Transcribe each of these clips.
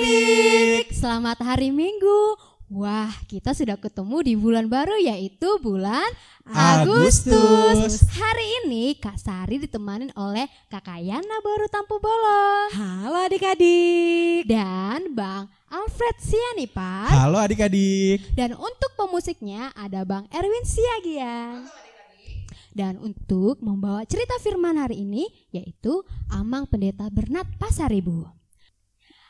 adik-adik. Selamat hari Minggu. Wah, kita sudah ketemu di bulan baru, yaitu bulan Agustus. Hari ini Kak Sari ditemanin oleh Kakak Yana baru Tampu Bolong. Halo adik-adik. Dan Bang Alfred Sianipar. Halo adik-adik. Dan untuk pemusiknya ada Bang Erwin Siagian. Dan untuk membawa cerita firman hari ini yaitu Amang Pendeta Bernat Pasaribu.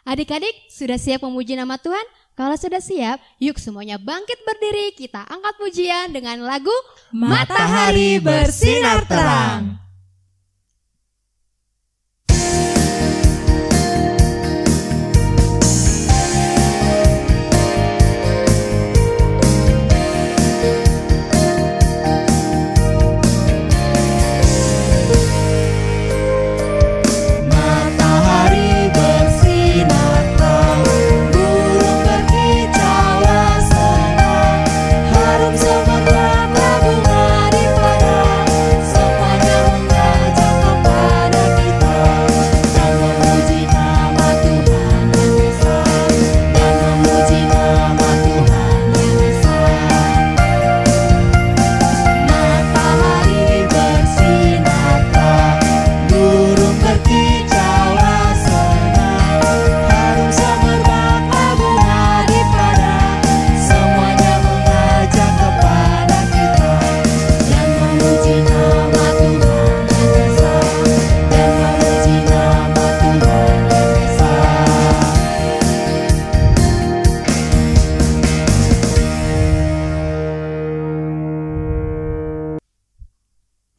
Adik-adik sudah siap memuji nama Tuhan? Kalau sudah siap, yuk semuanya bangkit berdiri. Kita angkat pujian dengan lagu Matahari Bersinar Terang.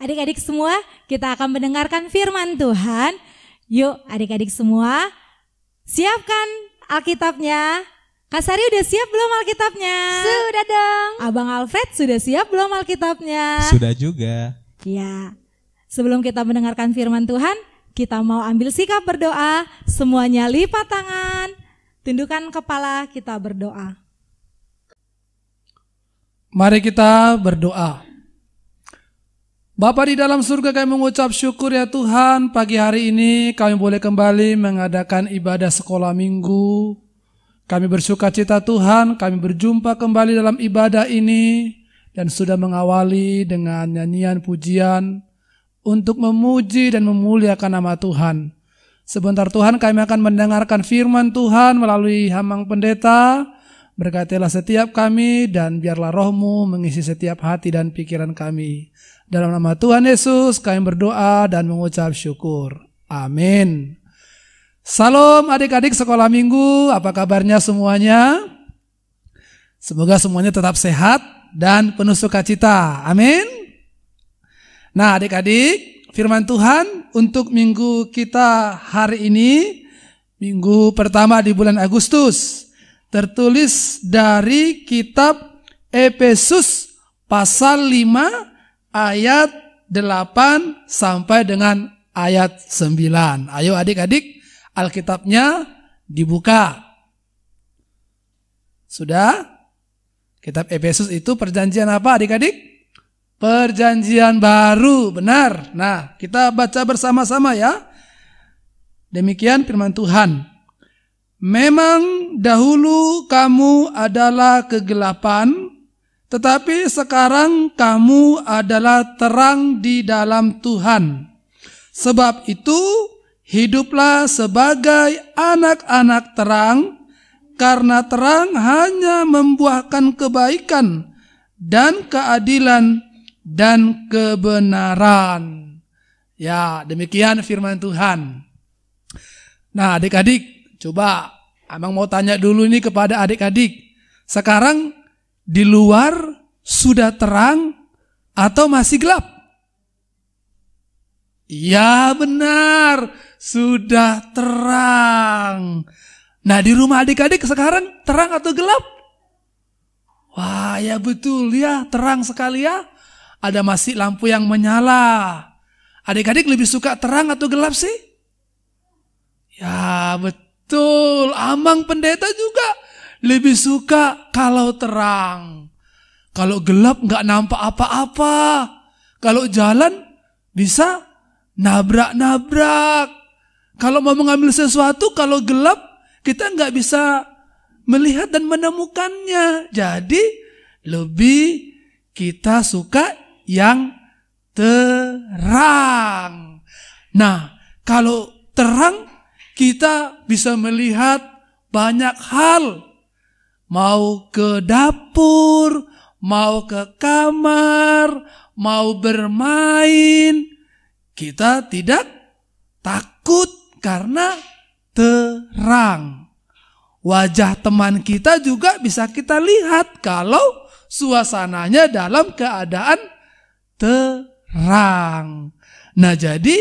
Adik-adik semua, kita akan mendengarkan firman Tuhan. Yuk adik-adik semua, siapkan Alkitabnya. Kak Sari udah siap belum Alkitabnya? Sudah dong. Abang Alfred sudah siap belum Alkitabnya? Sudah juga. Ya, sebelum kita mendengarkan firman Tuhan, kita mau ambil sikap berdoa. Semuanya lipat tangan, tundukkan kepala, kita berdoa. Mari kita berdoa. Bapa di dalam surga, kami mengucap syukur ya Tuhan, pagi hari ini kami boleh kembali mengadakan ibadah sekolah minggu. Kami bersuka cita Tuhan, kami berjumpa kembali dalam ibadah ini dan sudah mengawali dengan nyanyian pujian untuk memuji dan memuliakan nama Tuhan. Sebentar Tuhan, kami akan mendengarkan firman Tuhan melalui Amang Pendeta. Berkatilah setiap kami dan biarlah roh-Mu mengisi setiap hati dan pikiran kami. Dalam nama Tuhan Yesus kami berdoa dan mengucap syukur. Amin. Salam adik-adik sekolah minggu, apa kabarnya semuanya? Semoga semuanya tetap sehat dan penuh sukacita. Amin. Nah adik-adik, firman Tuhan untuk minggu kita hari ini, minggu pertama di bulan Agustus, tertulis dari kitab Efesus pasal 5 ayat 8 sampai dengan ayat 9. Ayo adik-adik, Alkitabnya dibuka. Sudah? Kitab Efesus itu perjanjian apa adik-adik? Perjanjian baru, benar. Nah, kita baca bersama-sama ya. Demikian firman Tuhan. Memang dahulu kamu adalah kegelapan, tetapi sekarang kamu adalah terang di dalam Tuhan. Sebab itu, hiduplah sebagai anak-anak terang, karena terang hanya membuahkan kebaikan dan keadilan dan kebenaran. Ya, demikian firman Tuhan. Nah, adik-adik, coba Abang mau tanya dulu ini kepada adik-adik. Sekarang di luar sudah terang atau masih gelap? Ya benar, sudah terang. Nah di rumah adik-adik sekarang terang atau gelap? Wah ya betul ya, terang sekali ya. Ada masih lampu yang menyala. Adik-adik lebih suka terang atau gelap sih? Ya betul, Amang Pendeta juga lebih suka kalau terang. Kalau gelap nggak nampak apa-apa. Kalau jalan bisa nabrak-nabrak. Kalau mau mengambil sesuatu, kalau gelap kita nggak bisa melihat dan menemukannya. Jadi lebih kita suka yang terang. Nah, kalau terang kita bisa melihat banyak hal. Mau ke dapur, mau ke kamar, mau bermain, kita tidak takut karena terang. Wajah teman kita juga bisa kita lihat kalau suasananya dalam keadaan terang. Nah, jadi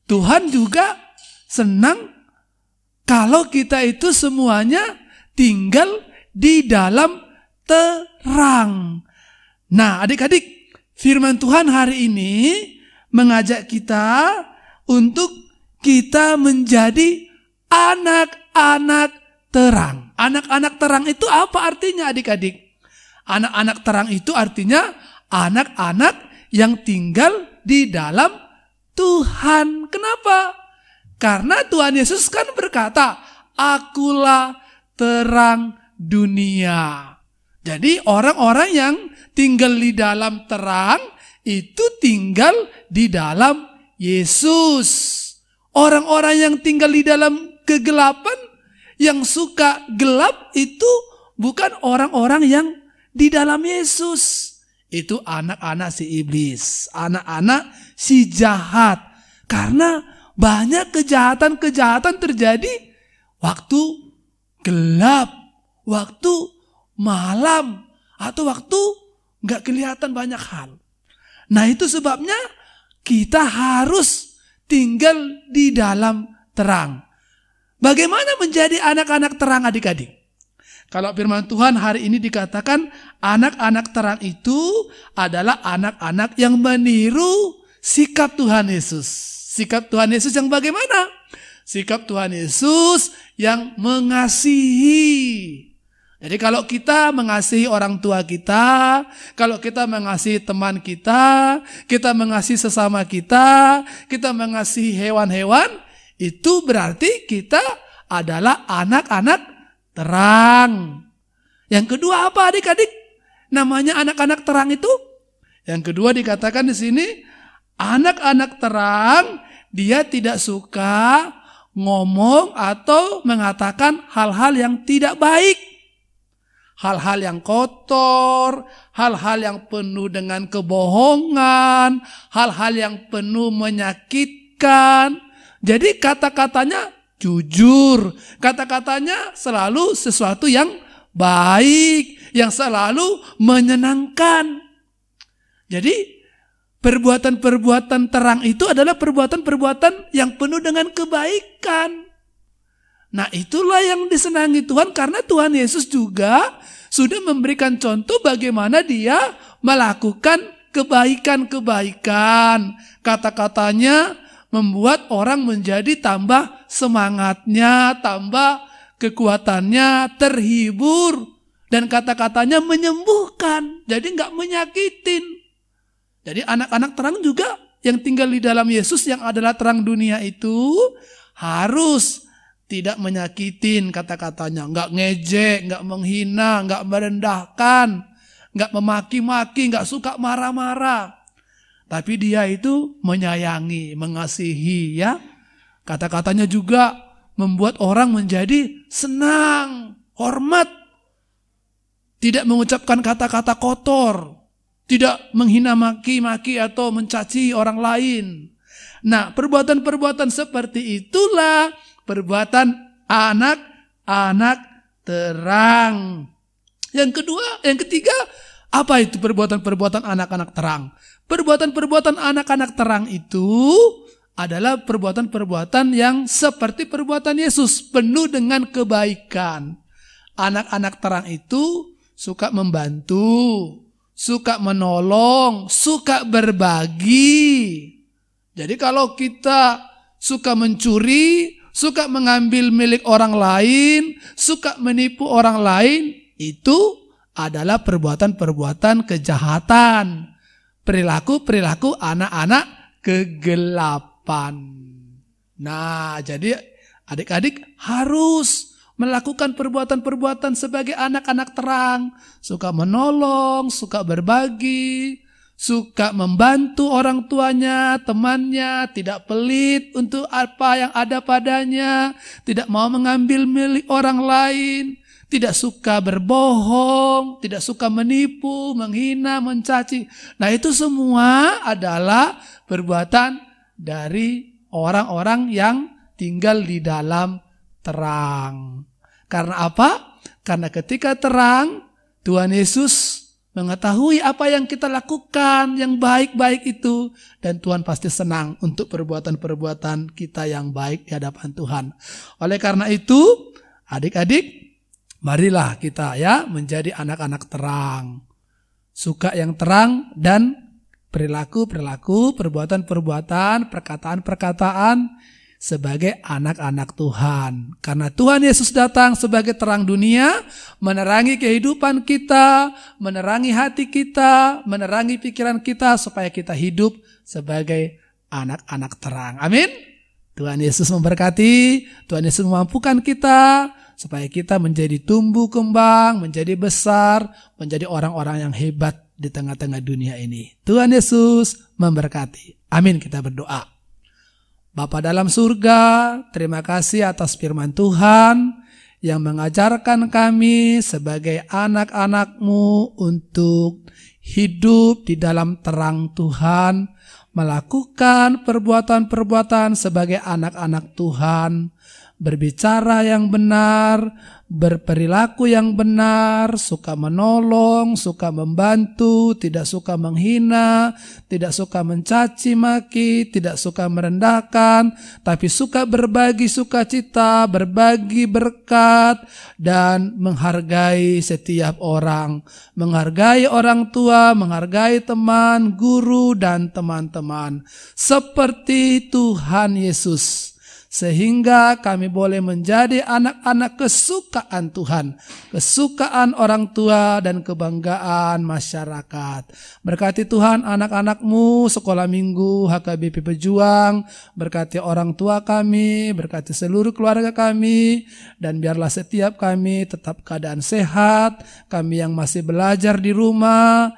Tuhan juga senang kalau kita itu semuanya tinggal di dalam terang. Nah, adik-adik, firman Tuhan hari ini mengajak kita untuk kita menjadi anak-anak terang. Anak-anak terang itu apa artinya, adik-adik? Anak-anak terang itu artinya anak-anak yang tinggal di dalam Tuhan. Kenapa? Karena Tuhan Yesus kan berkata, "Akulah terang dunia." Jadi orang-orang yang tinggal di dalam terang itu tinggal di dalam Yesus. Orang-orang yang tinggal di dalam kegelapan, yang suka gelap itu bukan orang-orang yang di dalam Yesus. Itu anak-anak si iblis, anak-anak si jahat. Karena banyak kejahatan-kejahatan terjadi waktu gelap, waktu malam, atau waktu gak kelihatan banyak hal. Nah, itu sebabnya kita harus tinggal di dalam terang. Bagaimana menjadi anak-anak terang, adik-adik? Kalau firman Tuhan hari ini dikatakan anak-anak terang itu adalah anak-anak yang meniru sikap Tuhan Yesus. Sikap Tuhan Yesus yang bagaimana? Sikap Tuhan Yesus yang mengasihi. Jadi kalau kita mengasihi orang tua kita, kalau kita mengasihi teman kita mengasihi sesama kita mengasihi hewan-hewan, itu berarti kita adalah anak-anak terang. Yang kedua apa, adik-adik? Namanya anak-anak terang itu? Yang kedua dikatakan di sini, anak-anak terang, dia tidak suka ngomong atau mengatakan hal-hal yang tidak baik. Hal-hal yang kotor, hal-hal yang penuh dengan kebohongan, hal-hal yang penuh menyakitkan. Jadi kata-katanya jujur, kata-katanya selalu sesuatu yang baik, yang selalu menyenangkan. Jadi perbuatan-perbuatan terang itu adalah perbuatan-perbuatan yang penuh dengan kebaikan. Nah, itulah yang disenangi Tuhan karena Tuhan Yesus juga sudah memberikan contoh bagaimana dia melakukan kebaikan-kebaikan. Kata-katanya membuat orang menjadi tambah semangatnya, tambah kekuatannya, terhibur. Dan kata-katanya menyembuhkan, jadi nggak menyakitin. Jadi anak-anak terang juga yang tinggal di dalam Yesus yang adalah terang dunia itu harus tidak menyakitin kata-katanya, nggak ngejek, nggak menghina, nggak merendahkan, nggak memaki-maki, nggak suka marah-marah. Tapi dia itu menyayangi, mengasihi, ya. Kata-katanya juga membuat orang menjadi senang, hormat. Tidak mengucapkan kata-kata kotor, tidak menghina maki-maki atau mencaci orang lain. Nah, perbuatan-perbuatan seperti itulah perbuatan anak-anak terang. Yang ketiga, apa itu perbuatan-perbuatan anak-anak terang? Perbuatan-perbuatan anak-anak terang itu adalah perbuatan-perbuatan yang seperti perbuatan Yesus, penuh dengan kebaikan. Anak-anak terang itu suka membantu, suka menolong, suka berbagi. Jadi kalau kita suka mencuri, suka mengambil milik orang lain, suka menipu orang lain, itu adalah perbuatan-perbuatan kejahatan. Perilaku-perilaku anak-anak kegelapan. Nah, jadi adik-adik harus melakukan perbuatan-perbuatan sebagai anak-anak terang, suka menolong, suka berbagi, suka membantu orang tuanya, temannya, tidak pelit untuk apa yang ada padanya, tidak mau mengambil milik orang lain, tidak suka berbohong, tidak suka menipu, menghina, mencaci. Nah, itu semua adalah perbuatan dari orang-orang yang tinggal di dalam terang. Karena apa? Karena ketika terang, Tuhan Yesus mengetahui apa yang kita lakukan, yang baik-baik itu. Dan Tuhan pasti senang untuk perbuatan-perbuatan kita yang baik di hadapan Tuhan. Oleh karena itu, adik-adik, marilah kita ya menjadi anak-anak terang. Suka yang terang dan perilaku-perilaku, perbuatan-perbuatan, perkataan-perkataan sebagai anak-anak Tuhan. Karena Tuhan Yesus datang sebagai terang dunia, menerangi kehidupan kita, menerangi hati kita, menerangi pikiran kita, supaya kita hidup sebagai anak-anak terang. Amin. Tuhan Yesus memberkati, Tuhan Yesus memampukan kita, supaya kita menjadi tumbuh kembang, menjadi besar, menjadi orang-orang yang hebat di tengah-tengah dunia ini. Tuhan Yesus memberkati. Amin, kita berdoa. Bapa dalam surga, terima kasih atas firman Tuhan yang mengajarkan kami sebagai anak-anak-Mu untuk hidup di dalam terang Tuhan, melakukan perbuatan-perbuatan sebagai anak-anak Tuhan, berbicara yang benar, berperilaku yang benar, suka menolong, suka membantu, tidak suka menghina, tidak suka mencaci maki, tidak suka merendahkan, tapi suka berbagi sukacita, berbagi berkat, dan menghargai setiap orang, menghargai orang tua, menghargai teman, guru, dan teman-teman, seperti Tuhan Yesus. Sehingga kami boleh menjadi anak-anak kesukaan Tuhan, kesukaan orang tua dan kebanggaan masyarakat. Berkati Tuhan anak-anak-Mu sekolah minggu HKBP Pejuang, berkati orang tua kami, berkati seluruh keluarga kami, dan biarlah setiap kami tetap keadaan sehat, kami yang masih belajar di rumah,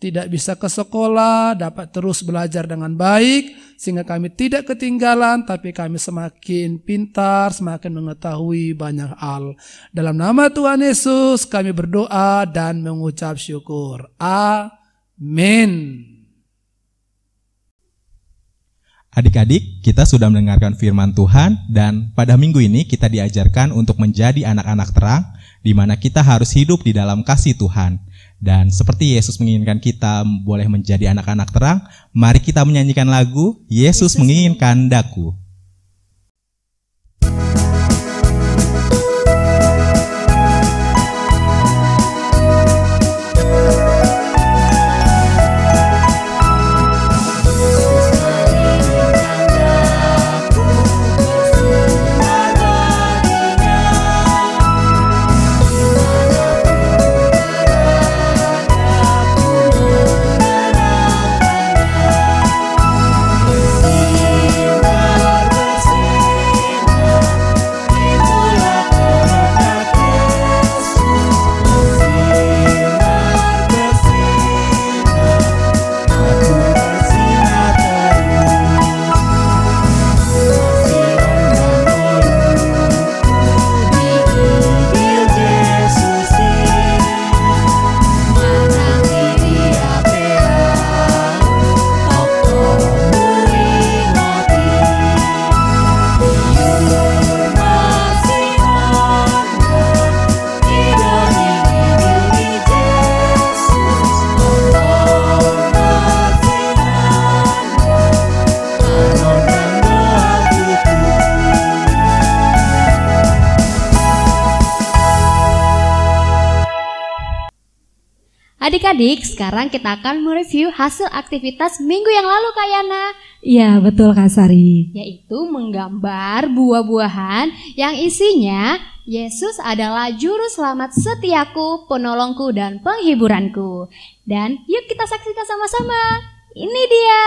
tidak bisa ke sekolah, dapat terus belajar dengan baik, sehingga kami tidak ketinggalan, tapi kami semakin pintar, semakin mengetahui banyak hal. Dalam nama Tuhan Yesus kami berdoa dan mengucap syukur. Amin. Adik-adik, kita sudah mendengarkan firman Tuhan, dan pada minggu ini kita diajarkan untuk menjadi anak-anak terang, di mana kita harus hidup di dalam kasih Tuhan. Dan seperti Yesus menginginkan kita boleh menjadi anak-anak terang, mari kita menyanyikan lagu Yesus Menginginkan Daku. Adik-adik, sekarang kita akan mereview hasil aktivitas minggu yang lalu, Kak Yana. Iya, betul Kak Sari. Yaitu menggambar buah-buahan yang isinya Yesus adalah juru selamat setiaku, penolongku, dan penghiburanku. Dan yuk kita saksikan sama-sama. Ini dia.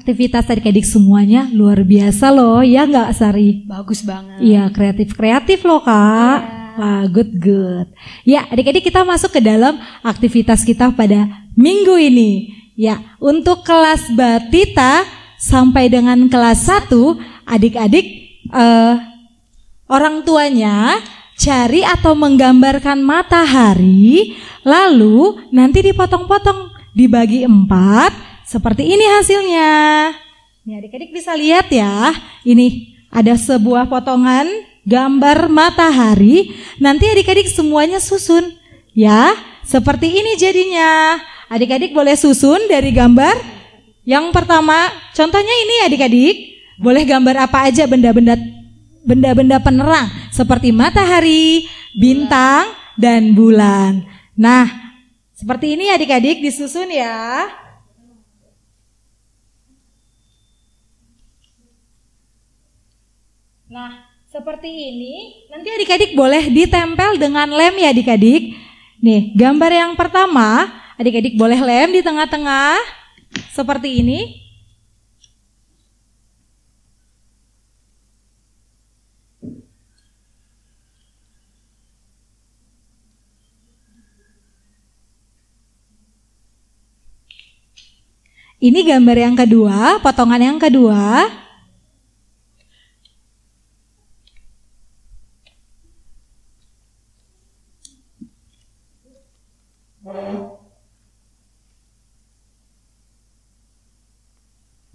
aktivitas adik-adik semuanya luar biasa loh, ya nggak Sari? Bagus banget. Iya, kreatif loh Kak. Wah, good. Ya, adik-adik kita masuk ke dalam aktivitas kita pada minggu ini. Ya, untuk kelas Batita sampai dengan kelas 1, adik-adik orang tuanya cari atau menggambarkan matahari, lalu nanti dipotong-potong, dibagi 4. Seperti ini hasilnya. Nih adik-adik bisa lihat ya. Ini ada sebuah potongan gambar matahari. Nanti adik-adik semuanya susun. Ya, seperti ini jadinya. Adik-adik boleh susun dari gambar. Yang pertama, contohnya ini adik-adik. Boleh gambar apa aja benda-benda penerang. Seperti matahari, bintang, dan bulan. Nah, seperti ini adik-adik disusun ya. Nah, seperti ini, nanti adik-adik boleh ditempel dengan lem ya adik-adik. Nih, gambar yang pertama, adik-adik boleh lem di tengah-tengah, seperti ini. Ini gambar yang kedua, potongan yang kedua.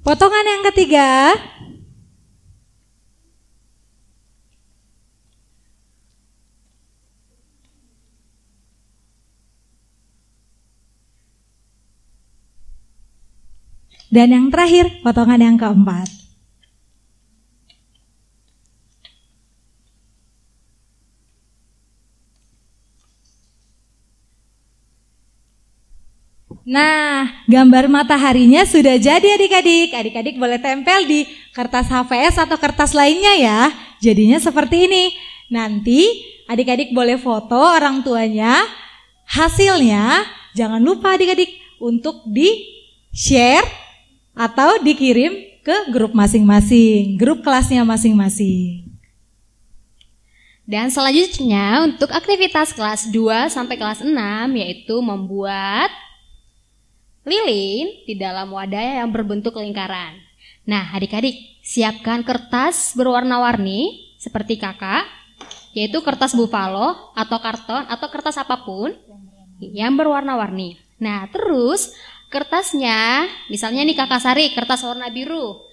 Potongan yang ketiga. Dan yang terakhir, potongan yang keempat. Nah, gambar mataharinya sudah jadi adik-adik. Adik-adik boleh tempel di kertas HVS atau kertas lainnya ya. Jadinya seperti ini. Nanti adik-adik boleh foto orang tuanya. Hasilnya jangan lupa adik-adik untuk di-share atau dikirim ke grup masing-masing, grup kelasnya masing-masing. Dan selanjutnya untuk aktivitas kelas 2 sampai kelas 6 yaitu membuat lilin di dalam wadah yang berbentuk lingkaran. Nah, adik-adik, siapkan kertas berwarna-warni seperti kakak, yaitu kertas bufalo atau karton atau kertas apapun yang berwarna-warni. Nah, terus kertasnya, misalnya nih kakak Sari, kertas warna biru,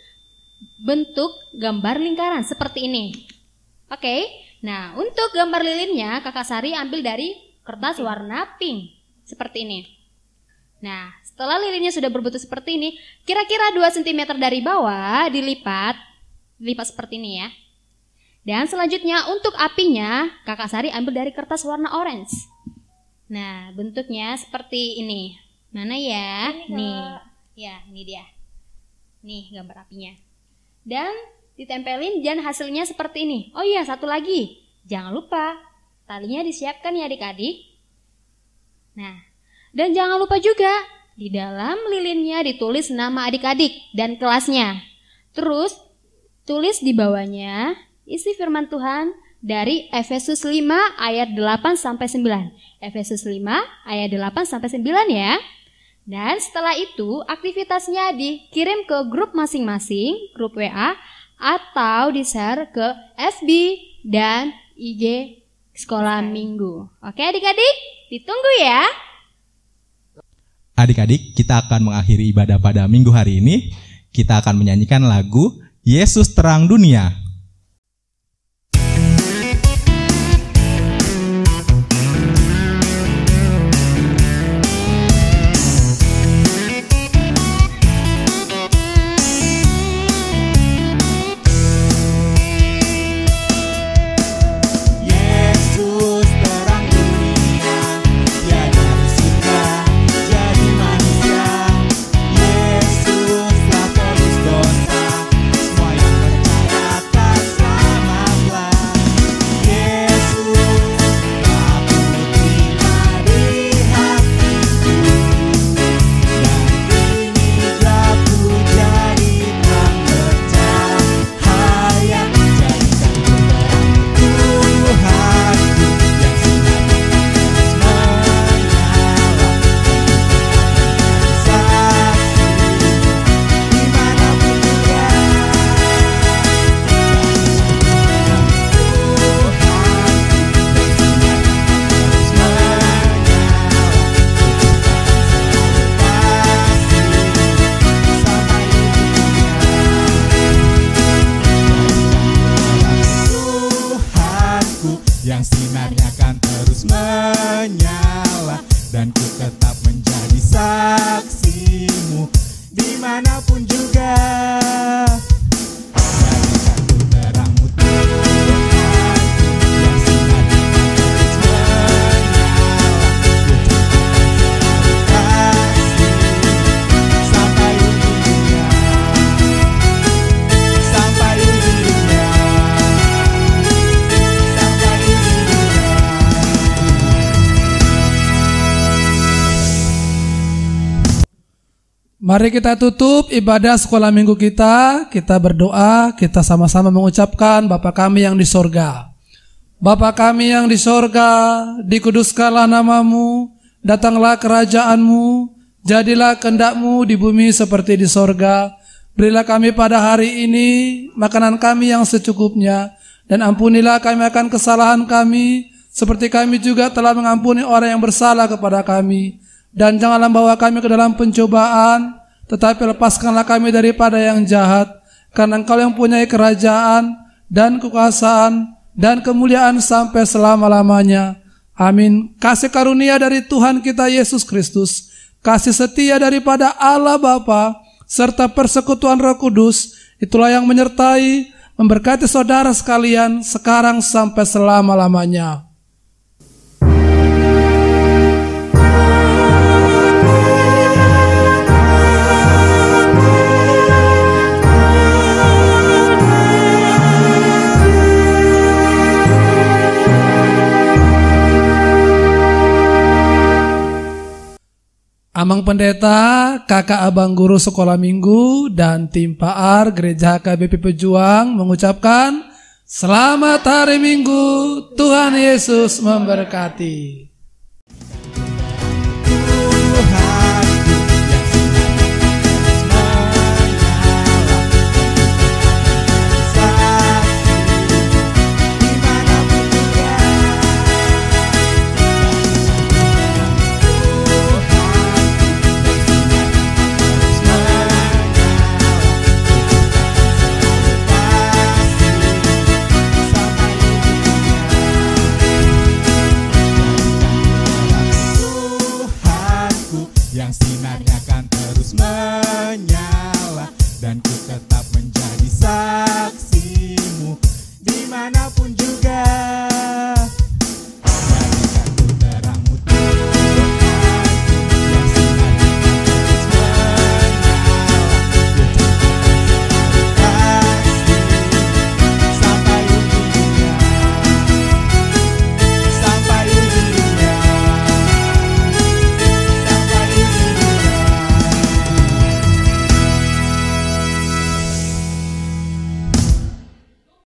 bentuk gambar lingkaran seperti ini. Oke, nah untuk gambar lilinnya kakak Sari ambil dari kertas warna pink seperti ini. Nah, setelah lilinnya sudah berbentuk seperti ini, kira-kira 2 cm dari bawah dilipat seperti ini ya. Dan selanjutnya untuk apinya, kakak Sari ambil dari kertas warna orange. Nah, bentuknya seperti ini. Mana ya? Nih, ya ini dia. Nih gambar apinya. Dan ditempelin dan hasilnya seperti ini. Oh iya, satu lagi. Jangan lupa, talinya disiapkan ya adik-adik. Nah, dan jangan lupa juga, di dalam lilinnya ditulis nama adik-adik dan kelasnya. Terus, tulis di bawahnya isi firman Tuhan dari Efesus 5 ayat 8-9. Efesus 5 ayat 8-9 ya. Dan setelah itu, aktivitasnya dikirim ke grup masing-masing, grup WA, atau di-share ke FB dan IG Sekolah Minggu. Oke adik-adik, ditunggu ya. Adik-adik, kita akan mengakhiri ibadah pada minggu hari ini. Kita akan menyanyikan lagu Yesus Terang Dunia. Yesus telah tebus dosa, semua yang percaya Mari kita tutup ibadah sekolah minggu kita berdoa, kita sama-sama mengucapkan Bapa kami yang di sorga. Bapa kami yang di sorga, dikuduskanlah namamu, datanglah kerajaanmu, jadilah kehendak-mu di bumi seperti di sorga. Berilah kami pada hari ini makanan kami yang secukupnya, dan ampunilah kami akan kesalahan kami, seperti kami juga telah mengampuni orang yang bersalah kepada kami. Dan janganlah bawa kami ke dalam pencobaan, tetapi lepaskanlah kami daripada yang jahat. Karena Engkau yang punya kerajaan dan kekuasaan dan kemuliaan sampai selama-lamanya. Amin. Kasih karunia dari Tuhan kita Yesus Kristus, kasih setia daripada Allah Bapa, serta persekutuan Roh Kudus, itulah yang menyertai, memberkati saudara sekalian sekarang sampai selama-lamanya. Amang Pendeta, kakak abang guru sekolah minggu, dan tim PAR Gereja HKBP Pejuang mengucapkan Selamat Hari Minggu, Tuhan Yesus memberkati.